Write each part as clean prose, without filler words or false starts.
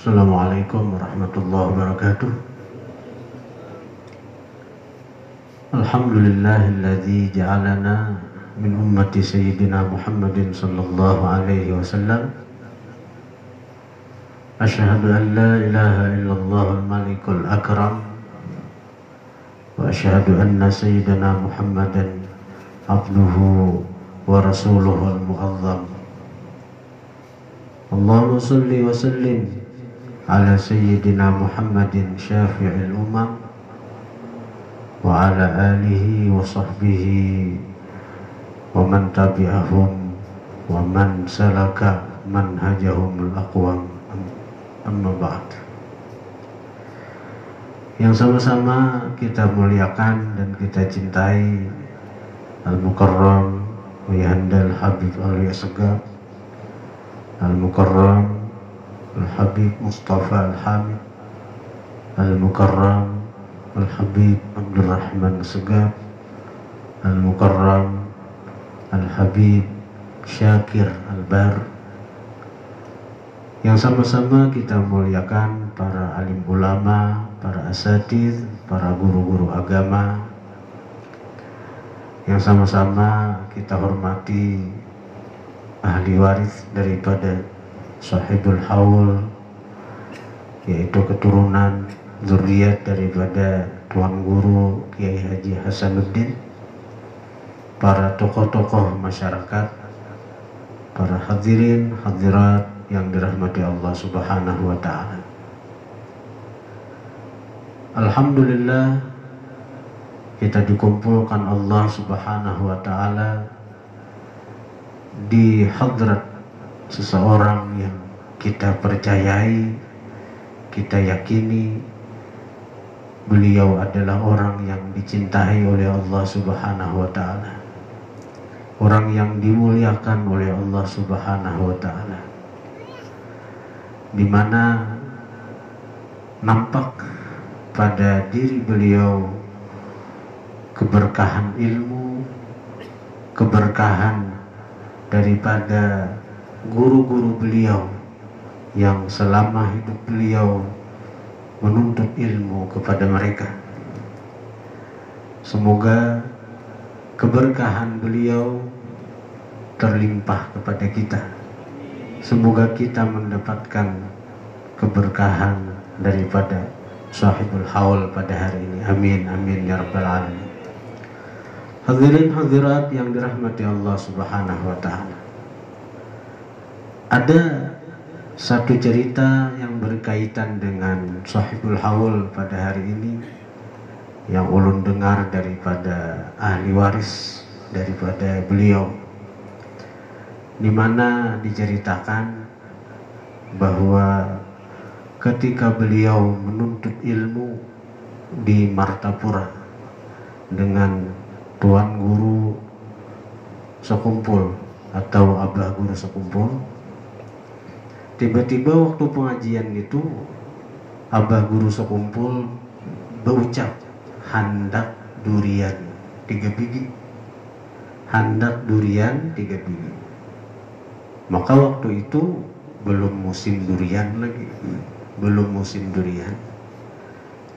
Assalamualaikum warahmatullahi wabarakatuh. Alhamdulillahilladzi ja'alana min ummati sayyidina Muhammadin sallallahu alaihi wasallam. Asyhadu an la ilaha illallahul malikul akram wa asyhadu anna sayyidina Muhammadan abduhu wa rasuluhul mu'azzam. Allahumma salli wa sallim ala sayyidina Muhammadin syafi'il umam wa ala alihi wa sahbihi wa man tabi'ahum wa man salaka manhajahumul aqwam, amma ba'd. Yang sama-sama kita muliakan dan kita cintai Al-Mukarram Wihandal Habib Al-Yasegab, Al-Mukarram Al-Habib Mustafa Al-Hamid, Al-Mukarram Al-Habib Abdurrahman Segaf, Al-Mukarram Al-Habib Syakir Al-Bar, yang sama-sama kita muliakan para alim ulama, para asatidz, para guru-guru agama, yang sama-sama kita hormati ahli waris daripada Sahibul Haul, yaitu keturunan zuriat daripada Tuan Guru Kiai Haji Hasanuddin, para tokoh-tokoh masyarakat, para hadirin hadirat yang dirahmati Allah Subhanahu wa ta'ala. Alhamdulillah, kita dikumpulkan Allah Subhanahu wa ta'ala di hadrat seseorang yang kita percayai, kita yakini beliau adalah orang yang dicintai oleh Allah Subhanahu wa ta'ala, orang yang dimuliakan oleh Allah Subhanahu wa ta'ala, di mana nampak pada diri beliau keberkahan ilmu, keberkahan daripada guru-guru beliau yang selama hidup beliau menuntut ilmu kepada mereka. Semoga keberkahan beliau terlimpah kepada kita. Semoga kita mendapatkan keberkahan daripada Sahibul Haul pada hari ini. Amin, amin ya rabbal alamin. Hadirin hadirat yang dirahmati Allah Subhanahu wa ta'ala, ada satu cerita yang berkaitan dengan Sahibul Haul pada hari ini yang ulun dengar daripada ahli waris daripada beliau, di mana diceritakan bahwa ketika beliau menuntut ilmu di Martapura dengan Tuan Guru Sekumpul atau Abah Guru Sekumpul, tiba-tiba waktu pengajian itu Abah Guru Sekumpul berucap handak durian 3 biji, handak durian 3 biji. Maka waktu itu belum musim durian lagi, belum musim durian.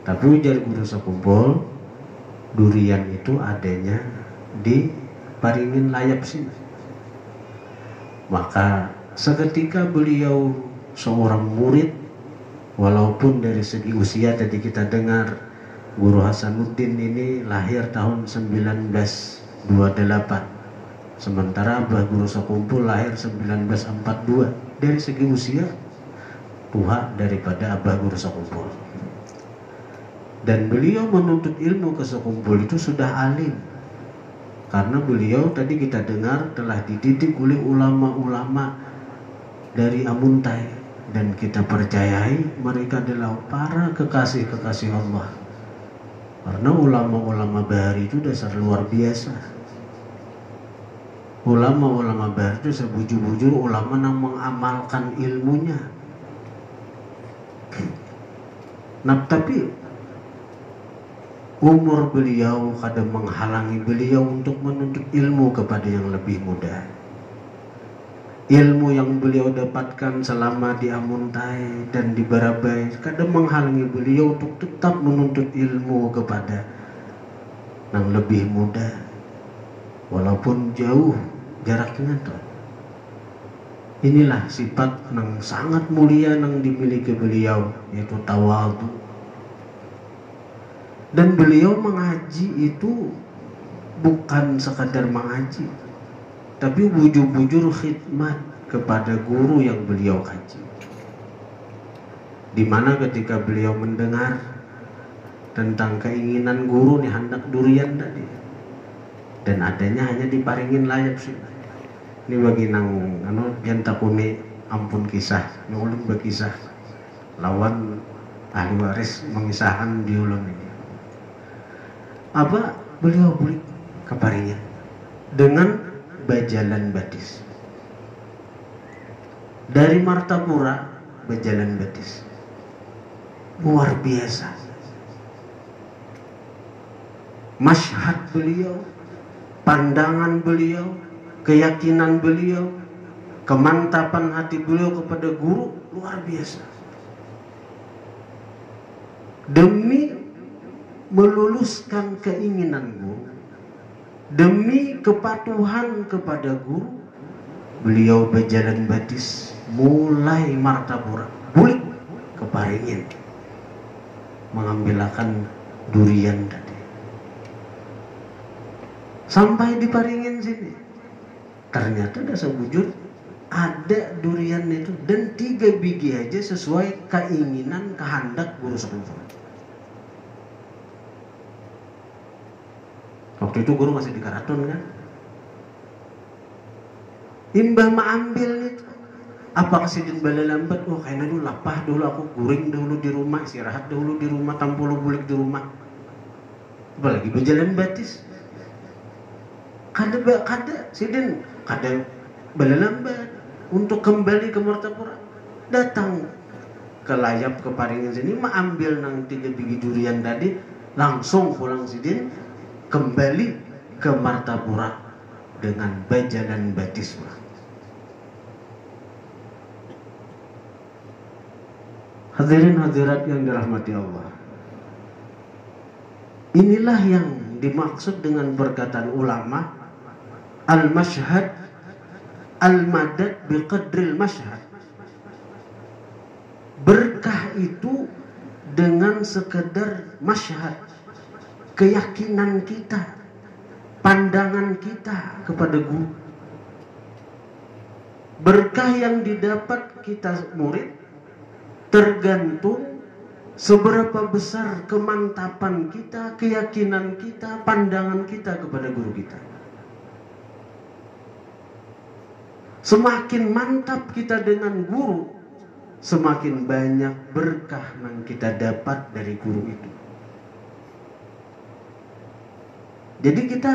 Tapi ujar Guru Sekumpul, durian itu adanya di Paringin Layap sini. Maka seketika beliau seorang murid, walaupun dari segi usia tadi kita dengar Guru Hasanuddin ini lahir tahun 1928, sementara Abah Guru Sekumpul lahir 1942. Dari segi usia tua daripada Abah Guru Sekumpul, dan beliau menuntut ilmu ke Sekumpul itu sudah alim, karena beliau tadi kita dengar telah dididik oleh ulama-ulama dari Amuntai, dan kita percayai mereka adalah para kekasih-kekasih Allah, karena ulama-ulama Bahari itu dasar luar biasa. Ulama-ulama Bahari itu sebujur-bujur ulama yang mengamalkan ilmunya. Nah, tapi umur beliau kadang menghalangi beliau untuk menuntut ilmu kepada yang lebih muda. ilmu yang beliau dapatkan selama di Amuntai dan di Barabai kadang menghalangi beliau untuk tetap menuntut ilmu kepada yang lebih muda, walaupun jauh jaraknya tuh. Inilah sifat yang sangat mulia yang dimiliki beliau, yaitu tawadhu. Dan beliau mengaji itu bukan sekadar mengaji, tapi bujur-bujur khidmat kepada guru yang beliau kaji. Dimana ketika beliau mendengar tentang keinginan guru nih hendak durian tadi, dan adanya hanya diparingin layap sih. Ini bagi nang yang takuni ampun kisah, ulun berkisah lawan ahli waris mengisahkan di ulun ini. Apa beliau beli keparingan dengan bajalan batis dari Martapura, bajalan batis luar biasa. Masyhad beliau, pandangan beliau, keyakinan beliau, kemantapan hati beliau kepada guru luar biasa. Demi meluluskan keinginan guru, demi kepatuhan kepada guru, beliau berjalan batis mulai Martapura bulik ke Paringin mengambilkan durian tadi. Sampai di Paringin sini ternyata dasar bujur ada durian itu, dan 3 biji aja sesuai keinginan kehendak guru sepupu. Waktu itu guru masih di Karaton kan. Imbah mengambil itu, apa kesidin bala lambat? Oh kayaknya dulu lapah dulu, aku guring dulu di rumah, istirahat dulu di rumah, tampulu bulik di rumah. Apalagi berjalan batis. Kada sidin kada bala lambat untuk kembali ke Martapura. Datang ke layap ke Paringin sini, mengambil nang 3 biji durian tadi, langsung pulang sidin kembali ke Martapura dengan bajalan batis. Hadirin hadirat yang dirahmati Allah, inilah yang dimaksud dengan perkataan ulama, al-mashhad al-madad biqadril mashhad. Berkah itu dengan sekedar masyhad, keyakinan kita, pandangan kita kepada guru. Berkah yang didapat kita murid tergantung seberapa besar kemantapan kita, keyakinan kita, pandangan kita kepada guru kita. Semakin mantap kita dengan guru, semakin banyak berkah yang kita dapat dari guru itu. Jadi kita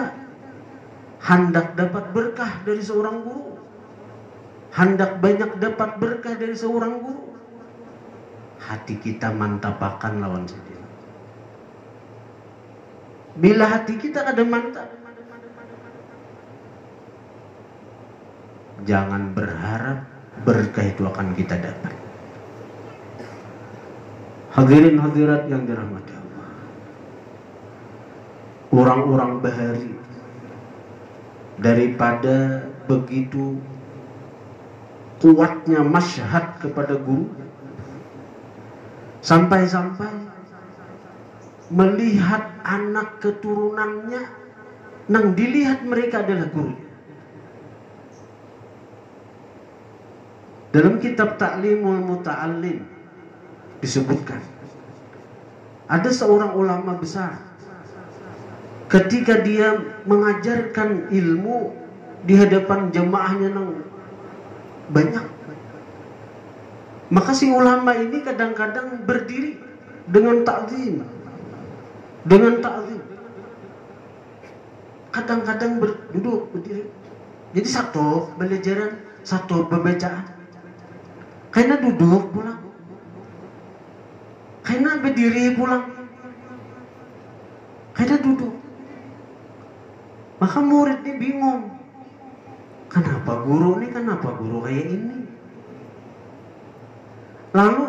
hendak dapat berkah dari seorang guru, hendak banyak dapat berkah dari seorang guru, hati kita mantapakan lawan sendiri. Bila hati kita ada mantap, jangan berharap berkah itu akan kita dapat. Hadirin hadirat yang dirahmati Allah, orang-orang bahari daripada begitu kuatnya masyhad kepada guru, sampai-sampai melihat anak keturunannya nang dilihat mereka adalah guru. Dalam kitab Ta'limul Muta'allim disebutkan ada seorang ulama besar, ketika dia mengajarkan ilmu di hadapan jemaahnya nang banyak, maka si ulama ini kadang-kadang berdiri dengan ta'zim, kadang-kadang duduk berdiri. Jadi satu pelajaran, satu pembacaan, karena duduk pulang, karena berdiri pulang, karena duduk. Maka murid ini bingung, kenapa guru kayak ini? Lalu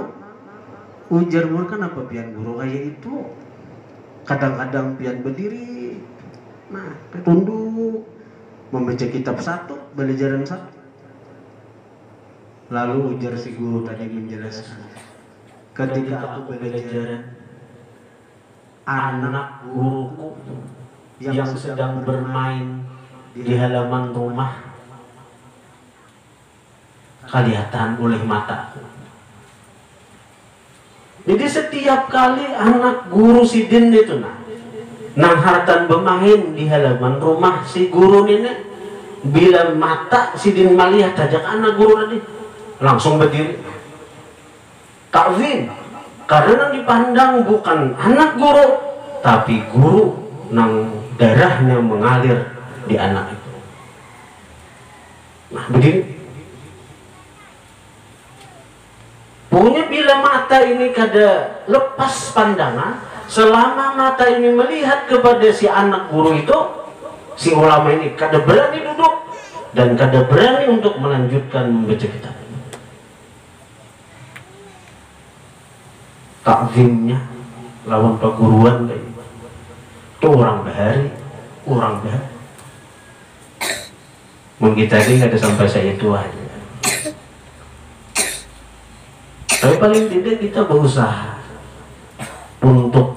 ujar murid, kenapa pian guru kayak itu? Kadang-kadang pian berdiri, nah tunduk, membaca kitab satu, belajaran satu. Lalu ujar si guru tadi menjelaskan, ketika aku belajar, anak guruku yang sedang bermain di halaman rumah kelihatan oleh mataku. Jadi setiap kali anak guru sidin itu nang hartan bermain di halaman rumah si guru ini, bila mata sidin melihat ajak anak guru tadi langsung berdiri takzim, karena dipandang bukan anak guru tapi guru nang darahnya mengalir di anak itu. Nah berdiri. Punya bila mata ini kada lepas pandangan, selama mata ini melihat kepada si anak guru itu, si ulama ini kada berani duduk dan kada berani untuk melanjutkan membaca kitab. Takzimnya lawan perguruan itu orang bahari, orang bahari. Mungkin kita ini kada sampai saya tua aja. Tapi paling tidak kita berusaha untuk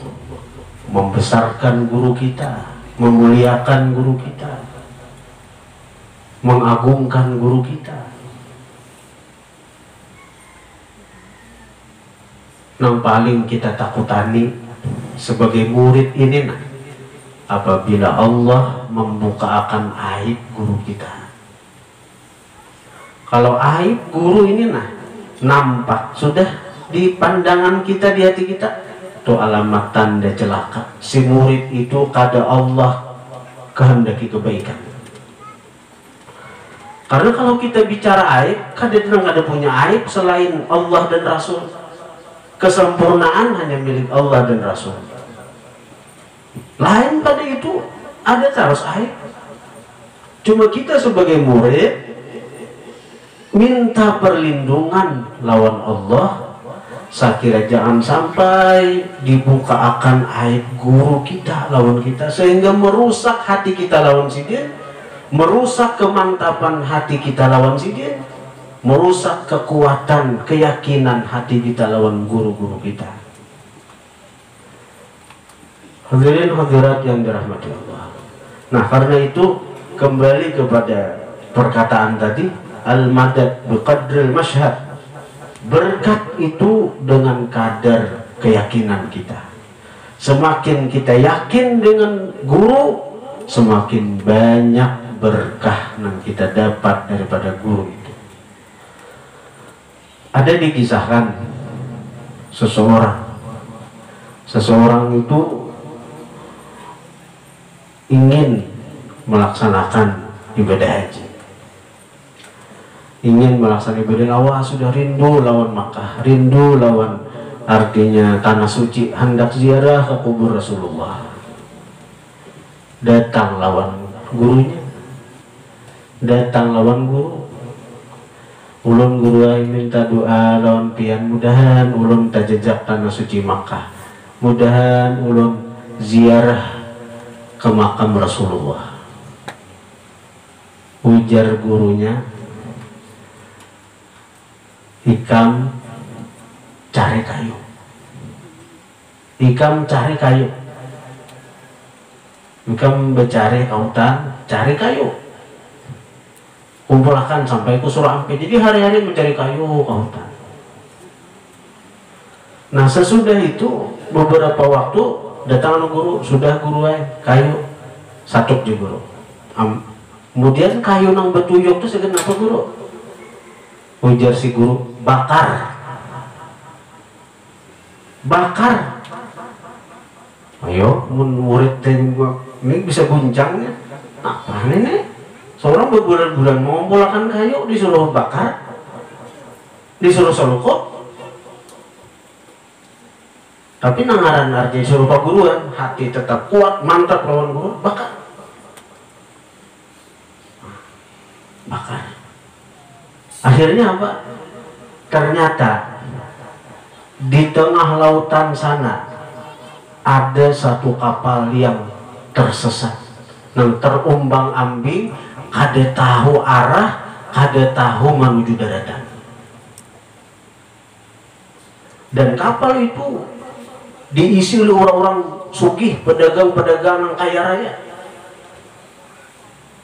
membesarkan guru kita, memuliakan guru kita, mengagungkan guru kita. Yang paling kita takutani sebagai murid ini apabila Allah membukakan aib guru kita. Kalau aib guru ini nampak sudah di pandangan kita, di hati kita, itu alamat tanda celaka. Si murid itu kada Allah kehendaki kebaikan. Karena kalau kita bicara aib, kada punya aib selain Allah dan Rasul. Kesempurnaan hanya milik Allah dan Rasul. Lain pada itu ada terus aib. Cuma kita sebagai murid minta perlindungan lawan Allah. Saya kira jangan sampai dibuka akan aib guru kita lawan kita, sehingga merusak hati kita lawan sidin, merusak kemantapan hati kita lawan sidin, merusak kekuatan keyakinan hati kita lawan guru-guru kita. Hadirin hadirat yang dirahmati Allah. Nah karena itu kembali kepada perkataan tadi, al-madad biqadril masyhad. Berkat itu dengan kadar keyakinan kita. Semakin kita yakin dengan guru, semakin banyak berkah yang kita dapat daripada guru itu. Ada dikisahkan seseorang itu ingin melaksanakan ibadah haji, ingin melaksanakan ibadah lawan, sudah rindu lawan Makkah, rindu lawan artinya tanah suci, hendak ziarah ke kubur Rasulullah. Datang lawan gurunya, datang lawan guru. Ulun guru ay minta doa lawan pian, mudahan ulun tajajak tanah suci Makkah, mudahan ulun ziarah ke makam Rasulullah. Ujar gurunya, ikam cari kayu, ikam cari kayu, ikam becari kautan, cari kayu, kumpulkan sampai ke Surampe. Jadi hari-hari mencari kayu kautan. Nah sesudah itu beberapa waktu datang guru, sudah guru kayu satuk juga guru. Kemudian kayu nang betuyuk itu segan apa guru? Ujar si guru, bakar. Ayo murid ini bisa guncangnya. Apa ini? Seorang berbulan-bulan mau mengumpulkan kayu disuruh bakar, disuruh selukut. Tapi nangaran arti suruh pak guruan, hati tetap kuat, mantap lawan guru, bakar. Akhirnya apa? Ternyata di tengah lautan sana ada satu kapal yang tersesat, yang terumbang ambing, kada tahu arah, kada tahu menuju daratan. Dan kapal itu diisi oleh orang-orang sugih, pedagang-pedagang yang kaya raya.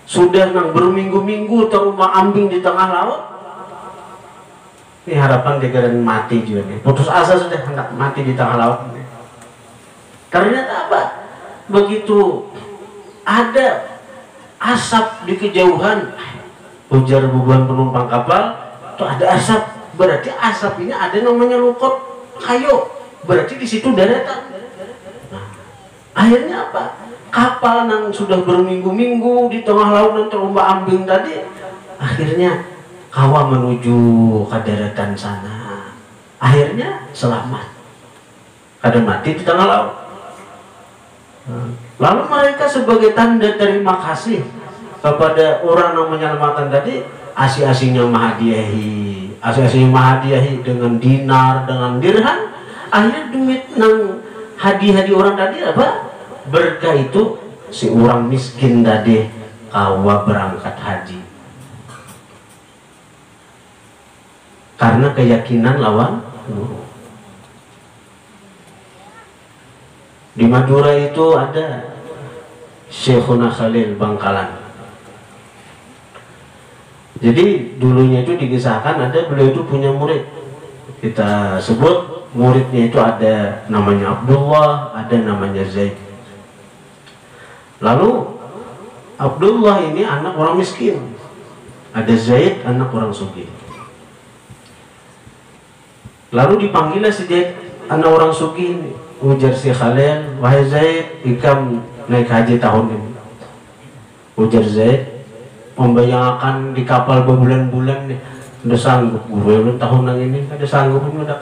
Sudah nang berminggu-minggu terumbang ambing di tengah laut. Ini harapan dia kalian mati juga nih. Putus asa sudah hendak mati di tengah laut. Ternyata apa? Begitu ada asap di kejauhan, ujar beban penumpang kapal, itu ada asap. Berarti asap ini ada namanya lukot kayu. Berarti di situ daratan. Nah, akhirnya apa? Kapal yang sudah berminggu-minggu di tengah laut dan terumbang ambing tadi, akhirnya kawa menuju ke daratan sana. Akhirnya selamat. Kada mati di tengah laut. Lalu mereka sebagai tanda terima kasih kepada orang yang menyelamatkan tadi, asih-asihnya mahadiahi, asih-asihnya mahadiahi dengan dinar, dengan dirham. Akhirnya duit nang hadiah orang tadi apa? Berkah itu si orang miskin tadi kawa berangkat haji. Karena keyakinan lawan guru. Di Madura itu ada Syekhuna Khalil Bangkalan. Jadi dulunya itu dikisahkan ada beliau itu punya murid. Kita sebut muridnya itu ada namanya Abdullah, ada namanya Zaid. Lalu Abdullah ini anak orang miskin, ada Zaid anak orang sugih. Lalu dipanggillah si Zaid anak orang sugih ini. Ujar si Khalil, wahai Zaid, ikam naik haji tahun ini. Ujar Zaid, membayangkan di kapal berbulan-bulan nih, udah sanggup gue tahun ini, ada sanggup ini, ada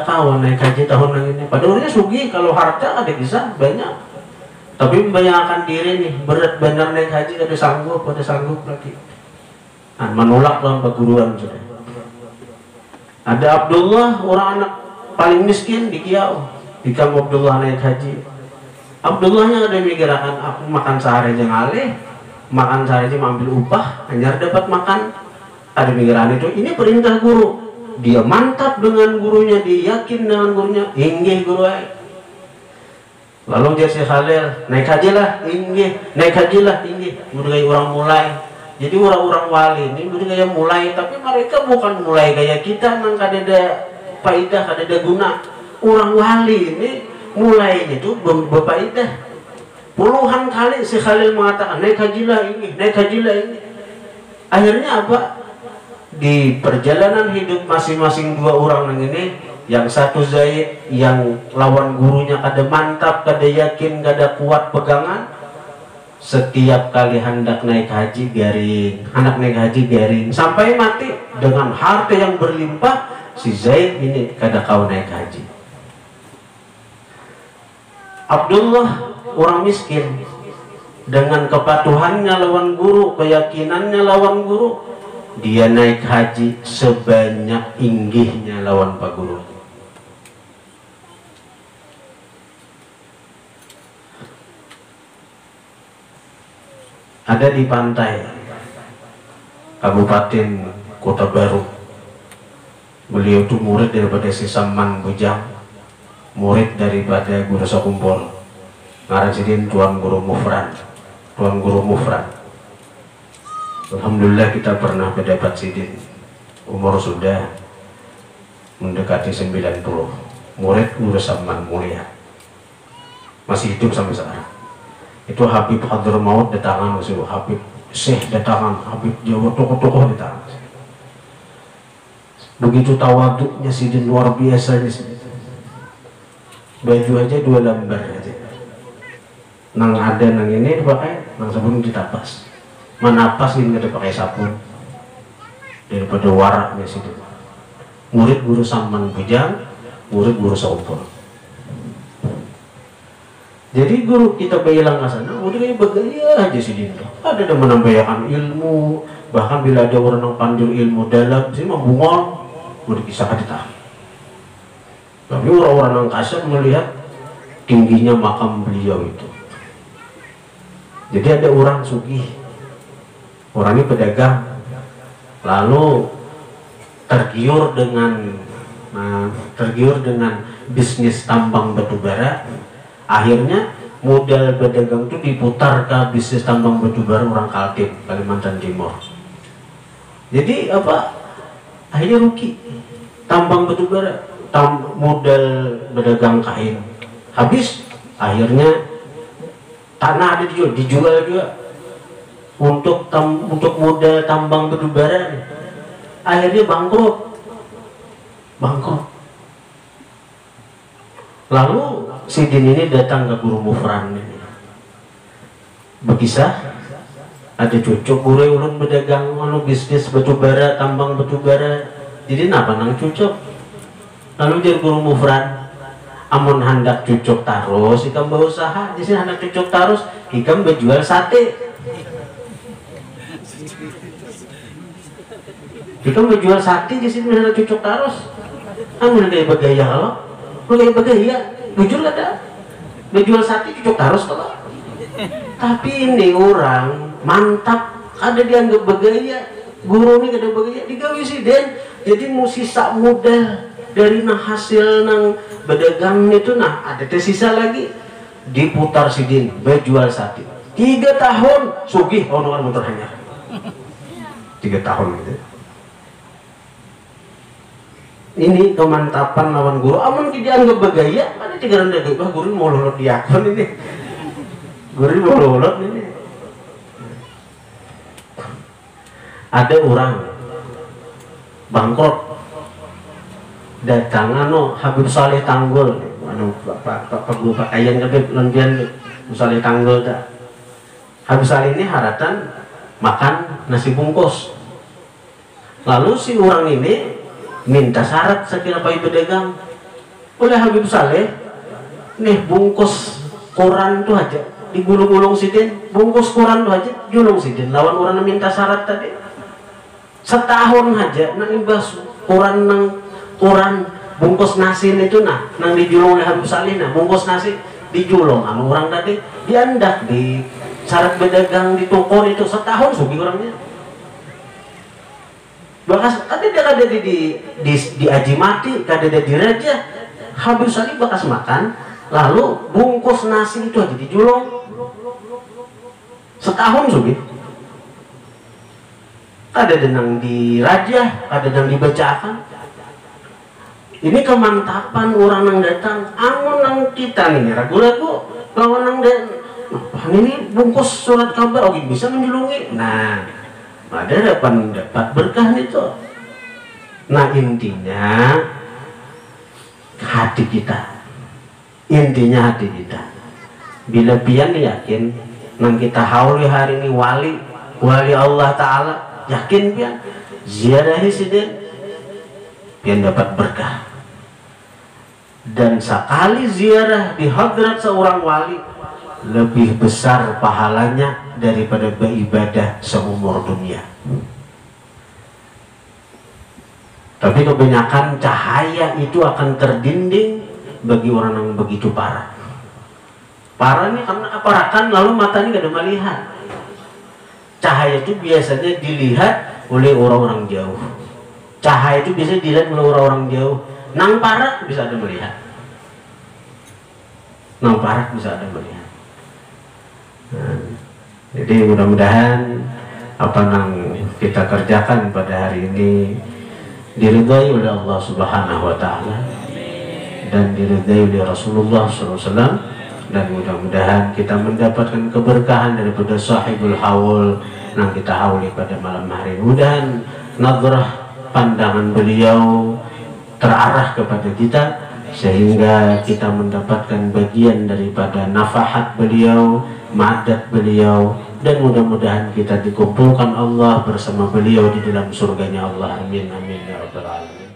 kawan naik haji tahun ini. Padahal orangnya sugih, kalau harta ada kisah banyak. Tapi membayangkan diri nih, berat benar naik haji, ada sanggup lagi. Nah, menolak dalam perguruan sudah. Ada Abdullah, orang anak paling miskin di Kiau. Jika Abdullah naik haji, Abdullahnya ada mikirkan, aku makan sehari aja ngalih, makan sehari aja ambil upah, hanya dapat makan. Ada pikiran itu, ini perintah guru. Dia mantap dengan gurunya, dia yakin dengan gurunya, inggih guru ay. Lalu dia si Khalil, naik haji lah, inggih, naik haji lah, inggih. Budaya orang mulai. Jadi orang-orang wali ini budaya mulai, tapi mereka bukan mulai kayak kita, nang kadada faidah, kadada guna. Orang wali ini mulainya itu berfaedah. Puluhan kali si Khalil mengatakan naik hajilah ini, naik hajilah ini. Akhirnya apa? Di perjalanan hidup masing-masing dua orang ini, yang satu Zaid yang lawan gurunya kada mantap, kada yakin, kada kuat pegangan. Setiap kali hendak naik haji garing, anak naik haji garing sampai mati dengan harta yang berlimpah. Si Zaid ini kada kau naik haji. Abdullah orang miskin, dengan kepatuhannya lawan guru, keyakinannya lawan guru, dia naik haji sebanyak inggihnya lawan pak guru. Ada di pantai Kabupaten Kota Baru. Beliau itu murid daripada si Saman Bujang, murid daripada Guru Sakumpul, ngaran sidin Tuan Guru Mufran. Tuan Guru Mufran, alhamdulillah kita pernah mendapat sidin, umur sudah mendekati 90, murid Guru Saman mulia, masih hidup sampai sekarang. Itu Habib Hadramaut datangan, Habib Syekh datangan, Habib Jawa, tokoh-tokoh datangan. Begitu tawaduknya sidin, luar biasa nih sidin. Baju aja 2 lembar aja, nang ada nang ini dipakai, nang sabun ditapas, menapas ini ada pakai sabun daripada waraknya situ. Murid Guru Saman Bujang, murid Guru Sakumpul. Jadi guru kita bilang ke sana, udah kayak bergaya aja sih dia. Ada yang menambahkan ilmu, Bahkan bila ada orang yang panjul ilmu dalam sih membungol udah kisah kita. Tapi orang-orang yang kasar melihat tingginya makam beliau itu. Jadi ada orang sugih, orangnya pedagang, lalu tergiur dengan bisnis tambang batubara. Akhirnya modal pedagang itu diputar ke bisnis tambang batubara orang Kaltim, Kalimantan Timur. Jadi apa? Akhirnya rugi. Tambang batubara, modal pedagang kain habis, akhirnya tanah ada dijual juga untuk modal tambang batubara. Akhirnya bangkrut. Lalu si Din ini datang ke Guru Mufran ini, berkisah ada cucuk guru ulun berdagang bisnis batubara, tambang batubara. Jadi napa nang cucuk? Lalu jadi Guru Mufran, amun hendak cucuk tarus ikam berusaha, di sini hendak cucuk tarus ikam berjual sate. Ikam berjual sate di sini hendak cucuk tarus. Amun kayak bagaya kalau kayak bagaya, jujur ada berjual sate cucuk tarus kalau. Tapi ini orang mantap, ada dianggap bagaya, guru ini kada bagaya, digawe siden. Jadi musisa modal dari hasil nang berdagang itu, ada tersisa lagi diputar sidin berjual sate 3 tahun sugih orang motor hanya 3 tahun gitu. Ini kemantapan lawan guru. Amun dianggap bagaya, ada 3 rendah bah guru mau lolot diakon ini. Guru mau lolot ini. Ada orang bangkrut, datang Habib Saleh Tanggul, Pak Guru pakaian kabeh londian Saleh Tanggul dah. Habib Saleh ini haratan makan nasi bungkus. Lalu si orang ini minta syarat sekira bayi pedagang oleh Habib Saleh, nih bungkus koran tuh aja digulung-gulung sidin, bungkus koran tuh aja julung sidin. Lawan orang minta syarat tadi setahun aja nang ibas koran bungkus nasi itu nang dijulung oleh Habib Saleh, bungkus nasi dijulung orang tadi diandak di syarat pedagang di toko itu setahun sugi orangnya. Bakas ada di Aji Mati, ada di Raja. Habib Saleh bakas makan, lalu bungkus nasi itu aja dijulung setahun sugi. Ada denang di Raja, ada denang dibacakan. Ini kemantapan orang yang datang. Amun nang kita nih ragu-ragu lawan nang ini bungkus surat kabar, oke bisa menjulungi. Nah, ada dapat berkah itu. Nah intinya hati kita, bila pian yakin nang kita hauli hari ini wali Allah Ta'ala, yakin pian ziarahi sidin pian dapat berkah. Dan sekali ziarah di hadrat seorang wali lebih besar pahalanya daripada beribadah seumur dunia. Tapi kebanyakan cahaya itu akan terdinding bagi orang yang begitu parah. Parah ini karena aparakan lalu matanya gak ada melihat. Cahaya itu biasanya dilihat oleh orang-orang jauh. Cahaya itu biasanya dilihat oleh orang-orang jauh. Nang parah bisa ada melihat. Nang parah bisa ada melihat. Nah, jadi mudah-mudahan apa yang kita kerjakan pada hari ini diridhai oleh Allah Subhanahu wa Ta'ala dan diridhai oleh Rasulullah SAW, dan mudah-mudahan kita mendapatkan keberkahan daripada sahibul haul yang kita hauli pada malam hari. Mudah-mudahan nadrah pandangan beliau terarah kepada kita sehingga kita mendapatkan bagian daripada nafahat beliau, madat beliau, dan mudah-mudahan kita dikumpulkan Allah bersama beliau di dalam surganya Allah. Amin amin ya rabbal alamin.